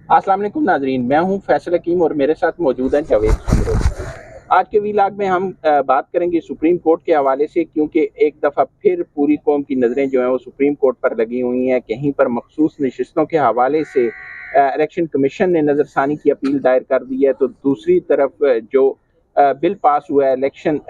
अस्सलाम वालेकुम नाजरीन, मैं हूं फैसल हकीम और मेरे साथ मौजूद हैं जावेद सुमरो। आज के वीलाग में हम बात करेंगे सुप्रीम कोर्ट के हवाले से, क्योंकि एक दफ़ा फिर पूरी कौम की नज़रें जो हैं वो सुप्रीम कोर्ट पर लगी हुई हैं। कहीं पर मखसूस नशिस्तों के हवाले से इलेक्शन कमीशन ने नज़रसानी की अपील दायर कर दी है, तो दूसरी तरफ जो बिल पास हुआ है इलेक्शन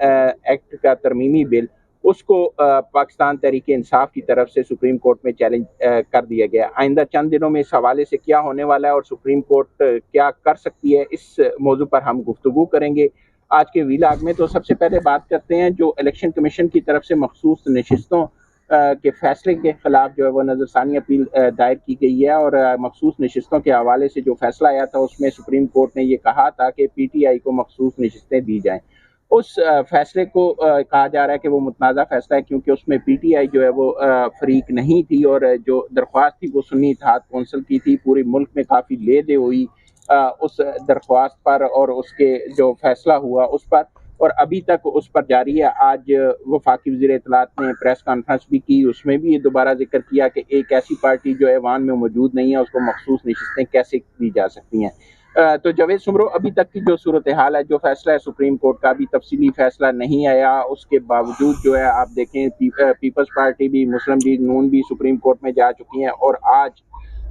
एक्ट का तरमीमी बिल, उसको पाकिस्तान तहरीक इंसाफ की तरफ से सुप्रीम कोर्ट में चैलेंज कर दिया गया। आइंदा चंद दिनों में इस हवाले से क्या होने वाला है और सुप्रीम कोर्ट क्या कर सकती है, इस मौजू पर हम गुफ्तगू करेंगे आज के वीलाग में। तो सबसे पहले बात करते हैं जो इलेक्शन कमीशन की तरफ से मखसूस नशिस्तों के फैसले के खिलाफ जो है वो नज़रसानी अपील दायर की गई है, और मखसूस नशिस्तों के हवाले से जो फैसला आया था उसमें सुप्रीम कोर्ट ने ये कहा था कि PTI को मखसूस नशिस्तें दी जाएँ। उस फैसले को कहा जा रहा है कि वो मुतनाज़ा फैसला है, क्योंकि उसमें PTI जो है वो फ़रीक नहीं थी, और जो दरख्वास्त थी वो सुन्नी इत्तेहाद कौंसिल की थी। पूरे मुल्क में काफ़ी ले दे हुई उस दरख्वास्त पर और उसके जो फैसला हुआ उस पर, और अभी तक उस पर जारी है। आज वफाकी वज़ीर इत्तलात ने प्रेस कॉन्फ्रेंस भी की, उसमें भी ये दोबारा जिक्र किया कि एक ऐसी पार्टी जो ऐवान में मौजूद नहीं है उसको मखसूस नशिस्तें कैसे दी जा सकती हैं। तो जावेद सुमरो, अभी तक की जो सूरत हाल है, जो फैसला है सुप्रीम कोर्ट का, अभी तफसीली फैसला नहीं आया, उसके बावजूद जो है आप देखें पीपल्स पार्टी भी, मुस्लिम लीग नून भी सुप्रीम कोर्ट में जा चुकी हैं, और आज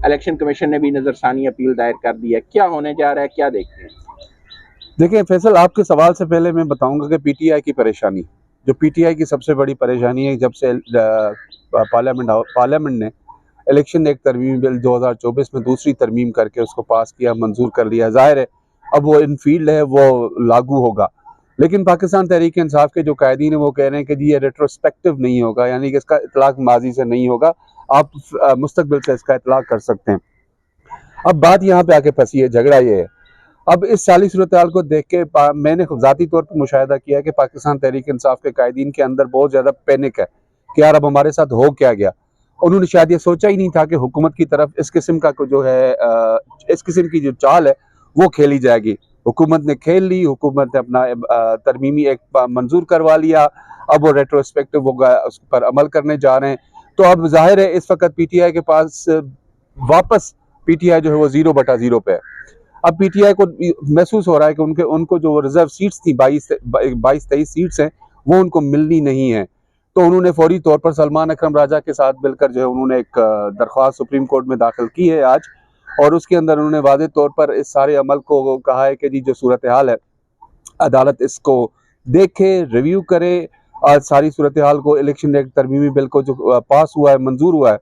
इलेक्शन कमीशन ने भी नज़रसानी अपील दायर कर दी है। क्या होने जा रहा है, क्या देखते हैं? देखिए फैसल, आपके सवाल से पहले मैं बताऊंगा कि पीटीआई की परेशानी, जो पीटीआई की सबसे बड़ी परेशानी है, जब से पार्लियामेंट ने इलेक्शन एक तरमीम बिल 2024 में दूसरी तरमीम करके उसको पास किया, मंजूर कर लिया। जाहिर है अब वो इन फील्ड है, वो लागू होगा। लेकिन पाकिस्तान तहरीक इंसाफ के जो कायदीन है वो कह रहे हैं कि जी ये रेट्रोस्पेक्टिव नहीं होगा, यानी कि इसका इतलाक माजी से नहीं होगा, आप मुस्तकबिल से इसका इतलाक कर सकते हैं। अब बात यहाँ पे आके फंसी है, झगड़ा ये है। अब इस साली सूरत हाल को देख के मैंने ज़ाती तौर पर मुशाहिदा किया कि पाकिस्तान तहरीक इंसाफ के कायदीन के अंदर बहुत ज़्यादा पैनिक है कि यार अब हमारे साथ हो क्या गया। उन्होंने शायद ये सोचा ही नहीं था कि हुकूमत की तरफ इस किस्म का जो है इस किस्म की जो चाल है वो खेली जाएगी। हुकूमत ने खेल ली, हुकूमत ने अपना तरमीमी एक मंजूर करवा लिया, अब वो रेट्रोस्पेक्टिव होगा, उस पर अमल करने जा रहे हैं। तो अब जाहिर है इस वक्त PTI के पास वापस PTI जो है वो 0/0 पे है। अब PTI को महसूस हो रहा है कि उनके उनको जो रिजर्व सीट्स थी 22-23 सीट्स हैं वो उनको मिलनी नहीं है। तो उन्होंने फौरी तौर पर सलमान अकरम राजा के साथ मिलकर जो है उन्होंने एक दरख्वास्त सुप्रीम कोर्ट में दाखिल की है आज, और उसके अंदर उन्होंने वाज़ेह तौर पर इस सारे अमल को कहा है कि जी जो सूरत हाल है अदालत इसको देखे, रिव्यू करे, और सारी सूरत हाल को इलेक्शन एक्ट तरमीमी बिल को जो पास हुआ है, मंजूर हुआ है,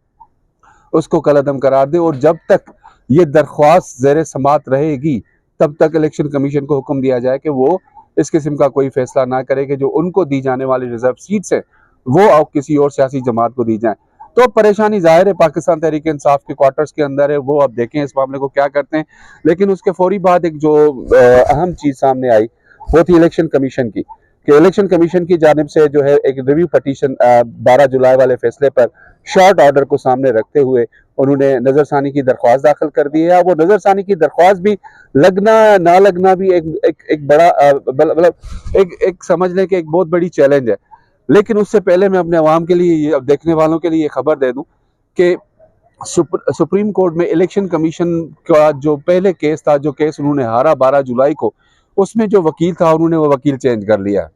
उसको कलअदम करार दे। और जब तक ये दरख्वास्त ज़ेर समात रहेगी तब तक इलेक्शन कमीशन को हुक्म दिया जाए कि वो इस किस्म का कोई फैसला ना करे कि जो उनको दी जाने वाली रिजर्व सीट्स हैं वो अब किसी और सियासी जमात को दी जाए। तो अब परेशानी जाहिर है पाकिस्तान तहरीक इंसाफ के क्वार्टर्स के अंदर है, वो अब देखें इस मामले को क्या करते हैं। लेकिन उसके फौरी बाद एक जो अहम चीज़ सामने आई वो थी इलेक्शन कमीशन की, कि इलेक्शन कमीशन की जानिब से जो है एक रिव्यू पटिशन 12 जुलाई वाले फैसले पर शॉर्ट ऑर्डर को सामने रखते हुए उन्होंने नजरसानी की दरख्वास्त दाखिल कर दी है। वो नजरसानी की दरख्वास्त भी लगना ना लगना भी एक बड़ा मतलब एक समझ लें कि एक बहुत बड़ी चैलेंज है। लेकिन उससे पहले मैं अपने अवाम के लिए, अब देखने वालों के लिए ये खबर दे दूं कि सुप्रीम कोर्ट में इलेक्शन कमीशन का जो पहले केस था, जो केस उन्होंने हारा 12 जुलाई को, उसमें जो वकील था उन्होंने वो वकील चेंज कर लिया।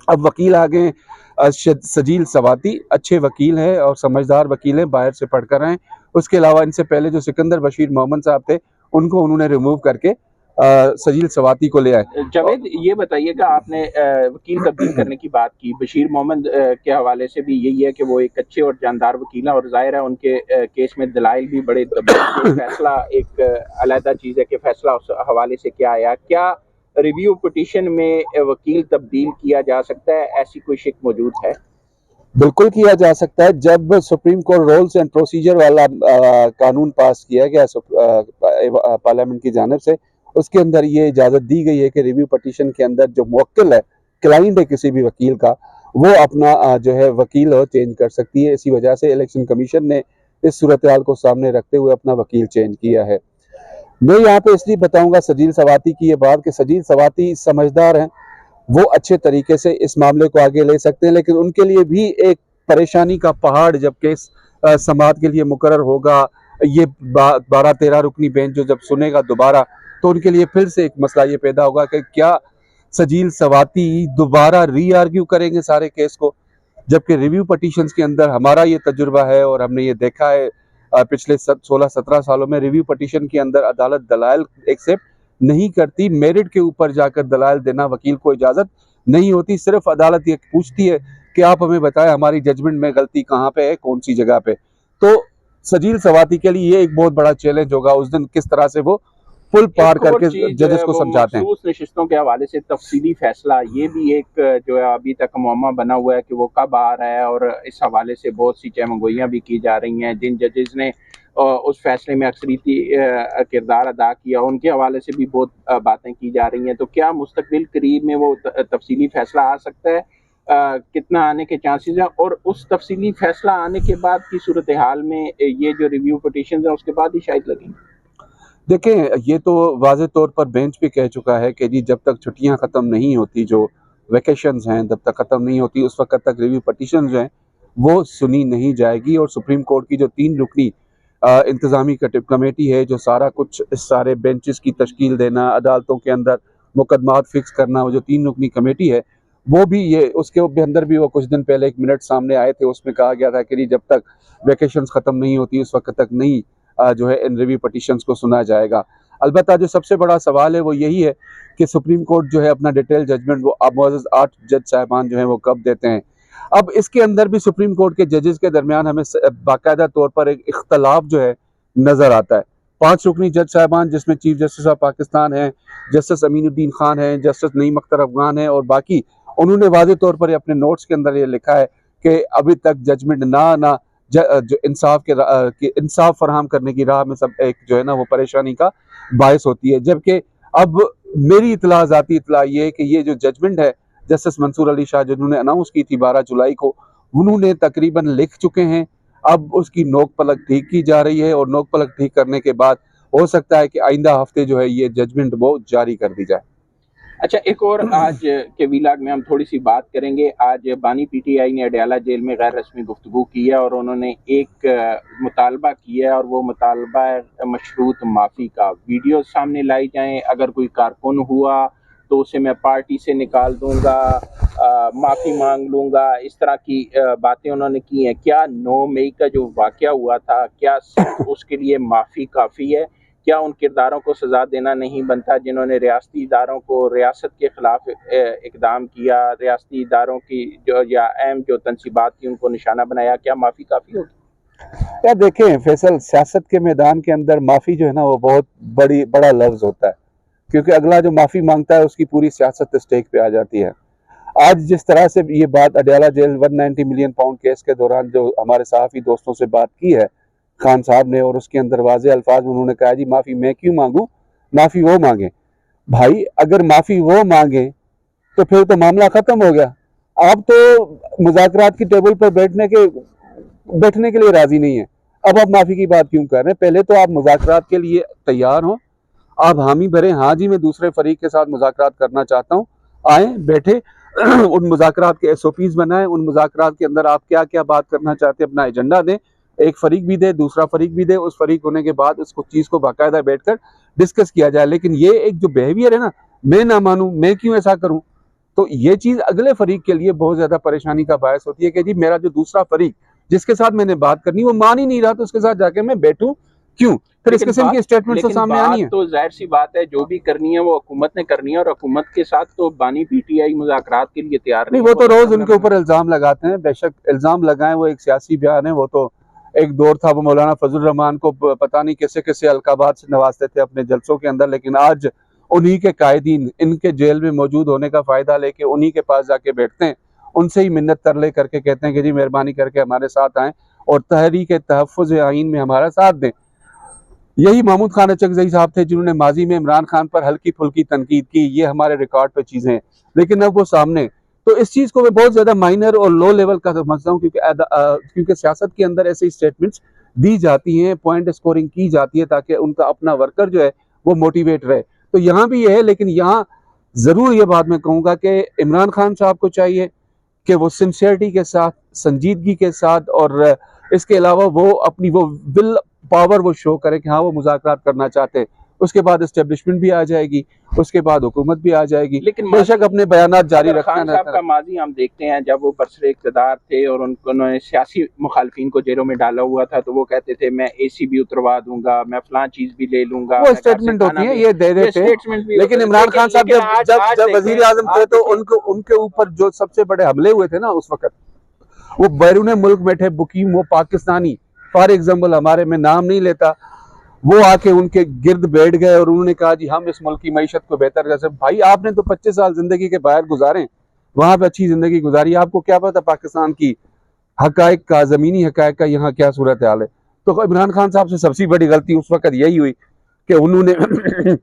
अब वकील आ गए सजील सवाती, अच्छे वकील हैं और समझदार वकील हैं, बाहर से पढ़कर आए। उसके अलावा इनसे पहले जो सिकंदर बशीर मोहम्मद साहब थे उनको उन्होंने रिमूव करके सजील सवाती को ले आए। जावेद, ये बताइएगा, आपने वकील तब्दील करने की बात की, बशीर मोहम्मद के हवाले से भी यही है कि वो एक अच्छे और जानदार वकील हैं, और जाहिर है उनके केस में दलाइल भी बड़े दबे। फैसला एक अलहदा चीज़ है कि फैसला उस हवाले से क्या आया। क्या रिव्यू पिटीशन में वकील तब्दील किया जा सकता है, ऐसी कोई शिक मौजूद है? बिल्कुल किया जा सकता है। जब supreme court rules and procedure वाला कानून पास किया गया पार्लियामेंट की जानिब से, उसके अंदर ये इजाज़त दी गई है कि रिव्यू पटिशन के अंदर जो मुवक्किल है, क्लाइंट है किसी भी वकील का, वो अपना जो है वकील चेंज कर सकती है। इसी वजह से इलेक्शन कमीशन ने इस सूरत हाल को सामने रखते हुए अपना वकील चेंज किया है। मैं यहाँ पे इसलिए बताऊंगा सजील सवाती की ये बात कि सजील सवाती समझदार हैं, वो अच्छे तरीके से इस मामले को आगे ले सकते हैं। लेकिन उनके लिए भी एक परेशानी का पहाड़ जब केस समाअत के लिए मुकर्रर होगा, ये 12-13 रुकनी बेंच जो जब सुनेगा दोबारा, तो उनके लिए फिर से एक मसला ये पैदा होगा कि क्या सजील सवाती दोबारा री आर्ग्यू करेंगे सारे केस को, जबकि रिव्यू पटिशंस के अंदर हमारा ये तजुर्बा है और हमने ये देखा है पिछले 16-17 सालों में रिव्यू पटिशन के अंदर अदालत दलाइल एक्सेप्ट नहीं करती, मेरिट के ऊपर जाकर दलाइल देना वकील को इजाज़त नहीं होती। सिर्फ अदालत ये पूछती है कि आप हमें बताएं हमारी जजमेंट में गलती कहाँ पे है, कौन सी जगह पे। तो सजील सवाती के लिए ये एक बहुत बड़ा चैलेंज होगा उस दिन किस तरह से वो पुल पार करके जजेस को समझाते हैं। नशिस्तों के हवाले से तफसीली फैसला ये भी एक जो है अभी तक मुअम्मा बना हुआ है कि वो कब आ रहा है, और इस हवाले से बहुत सी चहमगोइयाँ भी की जा रही हैं। जिन जजेस ने उस फैसले में अक्सरियती किरदार अदा किया उनके हवाले से भी बहुत बातें की जा रही हैं। तो क्या मुस्तकबिल करीब में वो तफसीली फैसला आ सकता है? कितना आने के चांसेस हैं, और उस तफसीली फैसला आने के बाद की सूरत हाल में ये जो रिव्यू पटिशन है उसके बाद ही शायद लगेंगे? देखें, ये तो वाज़े तौर पर बेंच भी कह चुका है कि जी जब तक छुट्टियां ख़त्म नहीं होती, जो वैकेशंस हैं जब तक ख़त्म नहीं होती, उस वक्त तक रिव्यू पटिशन जो हैं वो सुनी नहीं जाएगी। और सुप्रीम कोर्ट की जो 3 रुकनी इंतज़ामी कमेटी है जो सारा कुछ इस सारे बेंचेस की तश्कील देना, अदालतों के अंदर मुकदमात फिक्स करना, वो जो 3 रुकनी कमेटी है वो भी ये उसके अंदर भी वो कुछ दिन पहले एक मिनट सामने आए थे, उसमें कहा गया था कि जब तक वैकेशंस ख़त्म नहीं होती उस वक्त तक नहीं जो है इन रिव्यू पटिशंस को सुना जाएगा। अलबत्ता जो सबसे बड़ा सवाल है वो यही है कि सुप्रीम कोर्ट जो है अपना डिटेल जजमेंट वो अब 8 जज साहिबान जो है वो कब देते हैं। अब इसके अंदर भी सुप्रीम कोर्ट के जजेस के दरमियान हमें बाकायदा तौर पर एक इख्तलाफ जो है नज़र आता है। 5 रुकनी जज साहिबान जिसमें चीफ जस्टिस ऑफ पाकिस्तान हैं, जस्टिस अमीनुद्दीन खान हैं, जस्टिस नईम अख्तर अफगान हैं और बाकी, उन्होंने वाज़े तौर पर अपने नोट्स के अंदर ये लिखा है कि अभी तक जजमेंट ना जो इंसाफ फराहम करने की राह में सब एक जो है ना वो परेशानी का बायस होती है। जबकि अब मेरी ज़ाती इतला ये है कि ये जो जजमेंट है जस्टिस मंसूर अली शाह जिन्होंने अनाउंस की थी 12 जुलाई को, उन्होंने तकरीबन लिख चुके हैं। अब उसकी नोक पलक ठीक की जा रही है और नोक पलक ठीक करने के बाद हो सकता है कि आइंदा हफ्ते जो है ये जजमेंट वो जारी कर दी जाए। अच्छा, एक और आज के वीलाग में हम थोड़ी सी बात करेंगे। आज बानी पीटीआई ने अडयाला जेल में गैर रस्मी गुफ्तगू की है और उन्होंने एक मुतालबा किया है और वो मुतालबा है मशरूत माफ़ी का। वीडियो सामने लाई जाएं, अगर कोई कारकुन हुआ तो उसे मैं पार्टी से निकाल दूंगा, माफ़ी मांग लूँगा, इस तरह की बातें उन्होंने की हैं। क्या 9 मई का जो वाक़या हुआ था, क्या सिर्फ उसके लिए माफ़ी काफ़ी है? क्या उन किरदारों को सज़ा देना नहीं बनता जिन्होंने रियासती इदारों को रियासत के ख़िलाफ़ इक़दाम किया, रियासती इदारों की जो या अहम जो तनसीबात थी उनको निशाना बनाया? क्या माफ़ी काफ़ी होगी? या देखें फैसल, सियासत के मैदान के अंदर माफ़ी जो है ना वो बहुत बड़ा लफ्ज़ होता है, क्योंकि अगला जो माफ़ी मांगता है उसकी पूरी सियासत स्टेक पे आ जाती है। आज जिस तरह से ये बात Adiala jail 190 million pound case के दौरान जो हमारे सहाफ़ी दोस्तों से बात की है खान साहब ने, और उसके अंदर वाज़े अल्फाज में उन्होंने कहा जी माफ़ी मैं क्यों मांगूं, माफ़ी वो मांगे। भाई अगर माफ़ी वो मांगे तो फिर तो मामला ख़त्म हो गया। आप तो मुज़ाकरात की टेबल पर बैठने के लिए राज़ी नहीं है, अब आप माफ़ी की बात क्यों कर रहे हैं? पहले तो आप मुज़ाकरात के लिए तैयार हों, आप हामी भरें, हाँ जी मैं दूसरे फरीक के साथ मुज़ाकरात करना चाहता हूँ, आए बैठे उन मुज़ाकरात के SOPs बनाएं, उन मुज़ाकरात के अंदर आप क्या क्या बात करना चाहते हैं अपना एजेंडा दें, एक फरीक भी दे, दूसरा फरीक भी दे, उस फरीक होने के बाद उसको चीज़ को बाकायदा बैठकर डिस्कस किया जाए। लेकिन ये एक जो बिहेवियर है ना, मैं ना मानूं, मैं क्यों ऐसा करूं, तो ये चीज़ अगले फरीक के लिए बहुत ज़्यादा परेशानी का बायस होती है कि जी मेरा जो दूसरा फरीक जिसके साथ मैंने बात करनी वो मान ही नहीं रहा, तो उसके साथ जाके मैं बैठूं क्यों? फिर इस किस्म की स्टेटमेंट तो सामने आनी है। तो जाहिर सी बात है जो भी करनी है वो हुकूमत ने करनी है, और हुकूमत के साथ तो बानी पीटीआई मुज़ाकरात के लिए तैयार नहीं। वो तो रोज उनके ऊपर इल्ज़ाम लगाते हैं, बेशक इल्ज़ाम लगाएं, वो एक सियासी बयान है। वो तो एक दौर था वो मौलाना फजल रहमान को पता नहीं कैसे कैसे अलकाबात से नवाजते थे अपने जलसों के अंदर, लेकिन आज उन्हीं के कायदीन इनके जेल में मौजूद होने का फ़ायदा लेके उन्हीं के पास जाके बैठते हैं, उनसे ही मिन्नत तरले करके कहते हैं कि जी मेहरबानी करके हमारे साथ आएँ और तहरीक तहफ़्फ़ुज़ आइन में हमारा साथ दें। यही महमूद खान अचकज़ई साहब थे जिन्होंने माजी में इमरान खान पर हल्की फुल्की तनकीद की, ये हमारे रिकॉर्ड पे चीज़ें हैं, लेकिन अब वो सामने। तो इस चीज़ को मैं बहुत ज़्यादा माइनर और लो लेवल का समझता हूँ, क्योंकि सियासत के अंदर ऐसी स्टेटमेंट्स दी जाती हैं, पॉइंट स्कोरिंग की जाती है ताकि उनका अपना वर्कर जो है वो मोटिवेट रहे। तो यहाँ भी ये है, लेकिन यहाँ ज़रूर ये बात मैं कहूँगा कि इमरान खान साहब को चाहिए कि वो सिंसियरिटी के साथ, संजीदगी के साथ, और इसके अलावा वो अपनी वो विल पावर वो शो करें कि हाँ वो मुज़ाकरात करना चाहते हैं, उसके बाद इस्टेब्लिशमेंट भी आ जाएगी, उसके बाद हुकूमत भी आ जाएगी। लेकिन बेशक अपने बयानात जारी रखना खान साहब का माजी हम देखते हैं, जब वो बरसरे इक़्तिदार थे और उन्होंने सियासी मुखालफिन को जेलों में डाला हुआ था, तो वो कहते थे मैं AC भी उतरवा दूंगा, मैं फलां चीज भी ले लूंगा। वो स्टेटमेंट होती है, ये दे देते हैं। लेकिन इमरान खान साहब जब वजीर आजम थे तो उनके ऊपर जो सबसे बड़े हमले हुए थे ना उस वक्त, वो बैरून मुल्क में थे मुकीम, वो पाकिस्तानी, फॉर एग्जाम्पल हमारे, में नाम नहीं लेता, वो आके उनके गिर्द बैठ गए और उन्होंने कहा जी हम इस मुल्क की मईशत को बेहतर कर सकते। भाई आपने तो 25 साल जिंदगी के बाहर गुजारे, वहां पे अच्छी जिंदगी गुजारी, आपको क्या पता पाकिस्तान की हकायक का, जमीनी हकायक का यहाँ क्या सूरत हाल है। तो इमरान खान साहब से सबसे बड़ी गलती उस वक्त यही हुई कि उन्होंने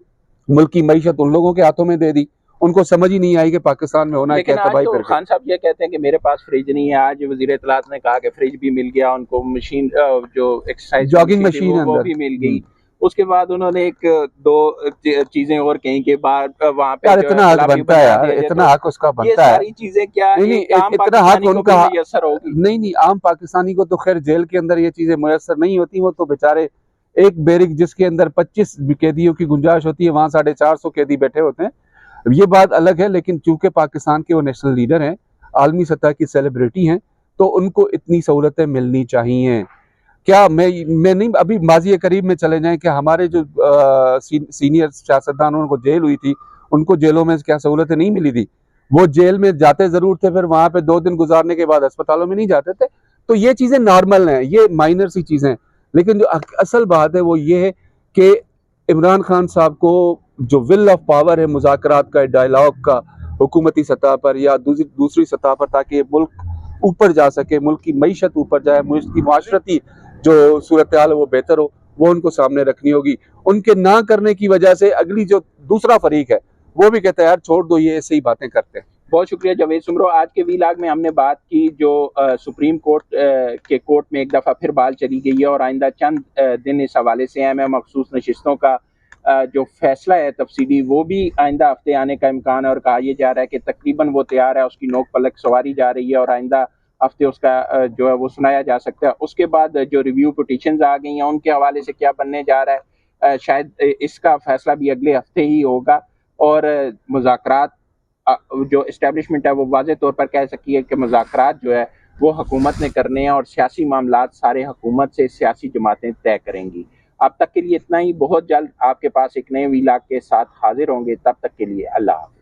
मुल्क की मईशत उन लोगों के हाथों में दे दी, उनको समझ ही नहीं आई कि पाकिस्तान में होना क्या है। तबाही तो खान साहब ये कहते हैं कि मेरे पास फ्रिज नहीं है। आज वजीर इत्तलात ने कहा कि फ्रिज भी मिल गया उनको, मशीन जो एक्सरसाइज जॉगिंग मशीन वो भी मिल गई। उसके बाद उन्होंने एक दो चीजें और कहीं के बाद वहाँ पे यार इतना हक बनता है यार, इतना हक उसका बनता है। सारी चीजें क्या नहीं, इतना हक उनका मैसर होगी। नहीं, आम पाकिस्तानी को तो खैर जेल के अंदर ये चीजें मैसर नहीं होती। वो तो बेचारे एक बैरिक जिसके अंदर 25 कैदियों की गुंजाइश होती है, वहाँ 450 कैदी बैठे होते हैं, ये बात अलग है। लेकिन चूंकि पाकिस्तान के वो नेशनल लीडर हैं, आलमी सतह की सेलिब्रिटी हैं, तो उनको इतनी सहूलतें मिलनी चाहिए। क्या मैं नहीं, अभी माजी करीब में चले जाएं कि हमारे जो सीनियर सियासतदान उनको जेल हुई थी, उनको जेलों में क्या सहूलतें नहीं मिली थी? वो जेल में जाते जरूर थे, फिर वहां पे 2 दिन गुजारने के बाद अस्पतालों में नहीं जाते थे। तो ये चीजें नॉर्मल हैं, ये माइनर सी चीजें। लेकिन जो असल बात है वो ये है कि इमरान खान साहब को जो विल ऑफ पावर है मुज़ाकरात का, डायलॉग का, हुकूमती सतह पर या दूसरी सतह पर, ताकि मुल्क ऊपर जा सके, मुल्क की मईशत ऊपर जाए, मुल्क की माशरती जो सूरत हाल है वो बेहतर हो, वो उनको सामने रखनी होगी। उनके ना करने की वजह से अगली जो दूसरा फरीक है वो भी कहता है यार छोड़ दो, ये ऐसे ही बातें करते हैं। बहुत शुक्रिया जावेद सुमरो। आज के वीलाग में हमने बात की जो सुप्रीम कोर्ट के कोर्ट में एक दफ़ा फिर बाल चली गई है और आइंदा चंद दिन इस हवाले से हैं। मखसूस नशिस्तों का जो फैसला है तफसीली, वो भी आइंदा हफ्ते आने का इम्कान है और कहा यह जा रहा है कि तकरीबन वो तैयार है, उसकी नोक पलक सवारी जा रही है और आइंदा हफ्ते उसका जो है वो सुनाया जा सकता है। उसके बाद जो रिव्यू पिटीशंस आ गई हैं उनके हवाले से क्या बनने जा रहा है, शायद इसका फैसला भी अगले हफ्ते ही होगा। और मुज़ाकरात जो इस्टेब्लिशमेंट है वो वाज़े तौर पर कह सकी है कि मुज़ाकरात जो है वो हुकूमत ने करने हैं और सियासी मामलात सारे हुकूमत से सियासी जमातें तय करेंगी। अब तक के लिए इतना ही। बहुत जल्द आपके पास एक नए वीलाग के साथ हाजिर होंगे। तब तक के लिए अल्लाह हाफ़िज़।